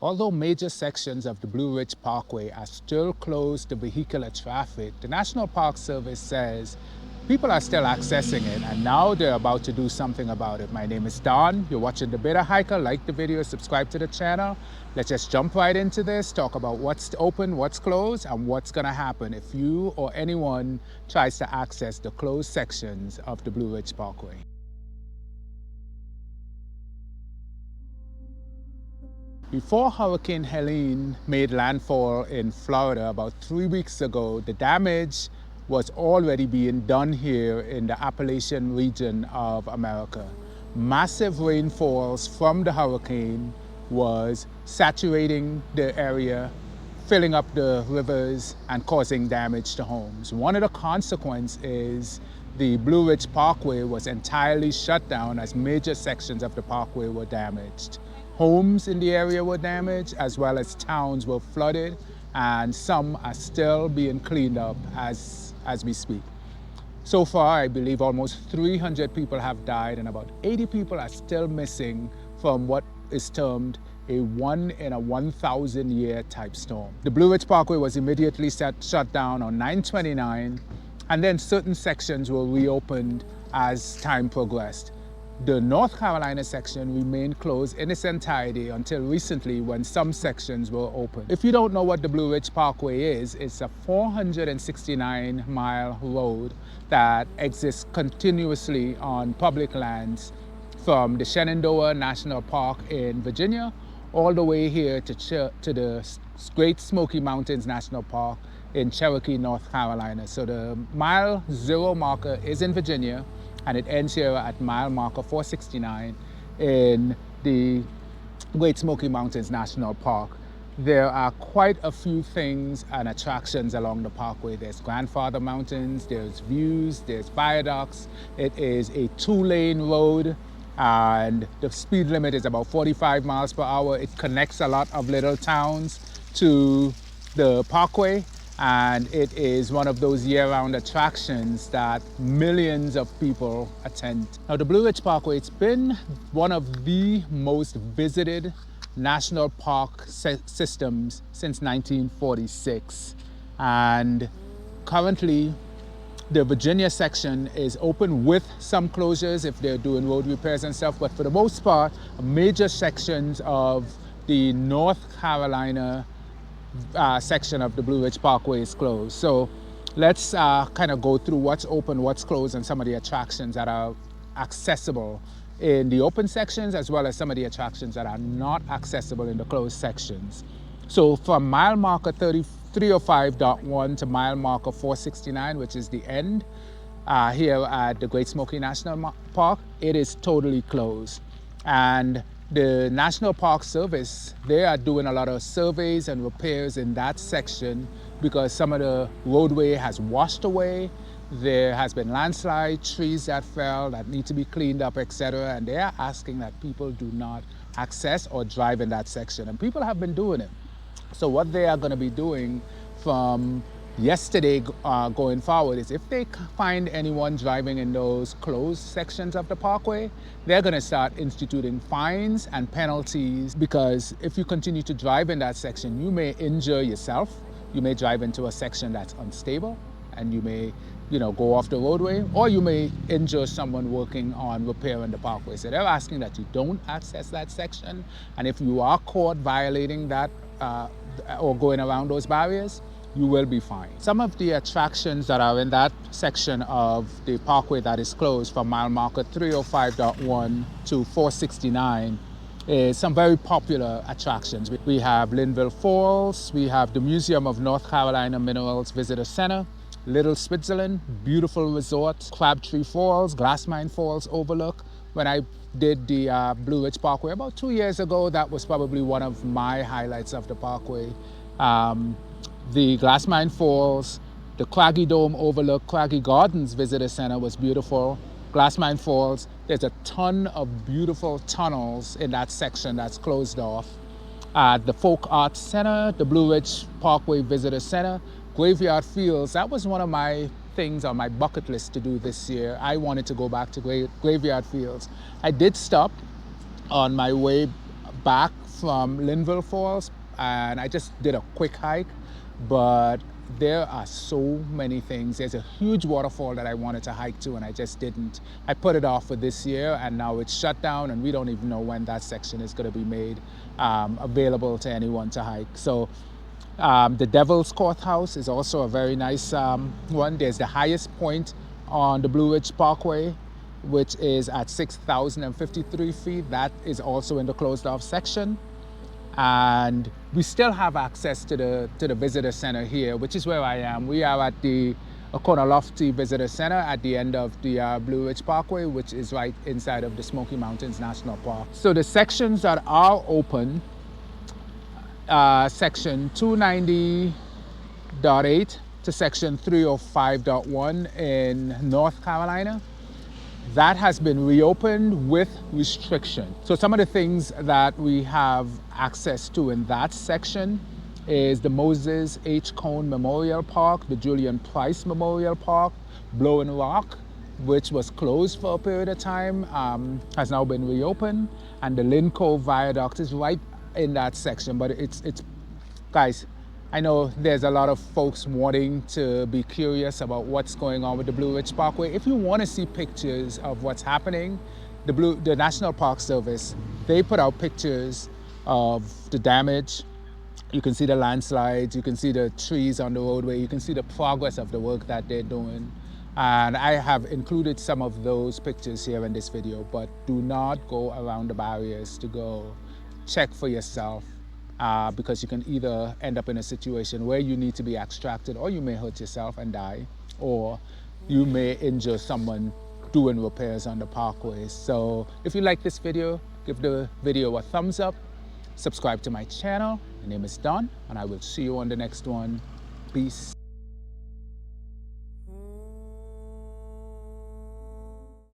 Although major sections of the Blue Ridge Parkway are still closed to vehicular traffic, the National Park Service says people are still accessing it, and now they're about to do something about it. My name is Don. You're watching The Beta Hiker. Like the video, subscribe to the channel. Let's just jump right into this, talk about what's open, what's closed, and what's going to happen if you or anyone tries to access the closed sections of the Blue Ridge Parkway. Before Hurricane Helene made landfall in Florida about 3 weeks ago, the damage was already being done here in the Appalachian region of America. Massive rainfalls from the hurricane was saturating the area, filling up the rivers and causing damage to homes. One of the consequences is the Blue Ridge Parkway was entirely shut down as major sections of the parkway were damaged. Homes in the area were damaged, as well as towns were flooded, and some are still being cleaned up as we speak. So far, I believe almost 300 people have died and about 80 people are still missing from what is termed a 1 in a 1,000 year type storm. The Blue Ridge Parkway was immediately shut down on 9/29, and then certain sections were reopened as time progressed. The North Carolina section remained closed in its entirety until recently when some sections were open. If you don't know what the Blue Ridge Parkway is, it's a 469-mile road that exists continuously on public lands from the Shenandoah National Park in Virginia all the way here to the Great Smoky Mountains National Park in Cherokee, North Carolina. So the mile zero marker is in Virginia, and it ends here at mile marker 469 in the Great Smoky Mountains National Park. There are quite a few things and attractions along the parkway. There's Grandfather Mountains, there's views, there's viaducts. It is a 2-lane road, and the speed limit is about 45 miles per hour. It connects a lot of little towns to the parkway, and it is one of those year-round attractions that millions of people attend. Now, the Blue Ridge Parkway, it's been one of the most visited national park systems since 1946. And currently, the Virginia section is open with some closures if they're doing road repairs and stuff, but for the most part, major sections of the North Carolina section of the Blue Ridge Parkway is closed. So let's kind of go through what's open, what's closed, and some of the attractions that are accessible in the open sections, as well as some of the attractions that are not accessible in the closed sections. So from mile marker 305.1 to mile marker 469, which is the end here at the Great Smoky National Park, it is totally closed. And the National Park Service, they are doing a lot of surveys and repairs in that section because some of the roadway has washed away. There has been landslide, trees that fell that need to be cleaned up, etc. And they are asking that people do not access or drive in that section. And people have been doing it. So what they are going to be doing from yesterday going forward is if they find anyone driving in those closed sections of the parkway, they're going to start instituting fines and penalties, because if you continue to drive in that section, you may injure yourself. You may drive into a section that's unstable and you may go off the roadway, or you may injure someone working on repairing the parkway. So they're asking that you don't access that section, and if you are caught violating that or going around those barriers, you will be fined. Some of the attractions that are in that section of the parkway that is closed from mile marker 305.1 to 469 is some very popular attractions. We have Linville Falls, we have the Museum of North Carolina Minerals Visitor Center, Little Switzerland, beautiful resort, Crabtree Falls, Glassmine Falls Overlook. When I did the Blue Ridge Parkway about 2 years ago, that was probably one of my highlights of the parkway. The Glassmine Falls, the Craggy Dome Overlook, Craggy Gardens Visitor Center was beautiful. Glassmine Falls, there's a ton of beautiful tunnels in that section that's closed off. The Folk Arts Center, the Blue Ridge Parkway Visitor Center, Graveyard Fields, that was one of my things on my bucket list to do this year. I wanted to go back to Graveyard Fields. I did stop on my way back from Linville Falls, and I just did a quick hike, but there are so many things. There's a huge waterfall that I wanted to hike to, and I just didn't. I put it off for this year, and now it's shut down, and we don't even know when that section is going to be made available to anyone to hike. So the Devil's Courthouse is also a very nice one. There's the highest point on the Blue Ridge Parkway, which is at 6,053 feet. That is also in the closed off section. And we still have access to the visitor center here, which is where I am. We are at the Oconaluftee Visitor Center at the end of the Blue Ridge Parkway, which is right inside of the Smoky Mountains National Park. So the sections that are open, section 290.8 to section 305.1 in North Carolina, that has been reopened with restriction. So some of the things that we have access to in that section is the Moses H. Cone Memorial Park, the Julian Price Memorial Park, Blowing Rock, which was closed for a period of time, has now been reopened, and the Lynn Cove Viaduct is right in that section. But it's guys, I know there's a lot of folks wanting to be curious about what's going on with the Blue Ridge Parkway. If you want to see pictures of what's happening, the National Park Service, they put out pictures of the damage. You can see the landslides, you can see the trees on the roadway, you can see the progress of the work that they're doing. And I have included some of those pictures here in this video, but do not go around the barriers to go check for yourself. Because you can either end up in a situation where you need to be extracted, or you may hurt yourself and die, or you may injure someone doing repairs on the parkways. So if you like this video, give the video a thumbs up, subscribe to my channel. My name is Don, and I will see you on the next one. Peace.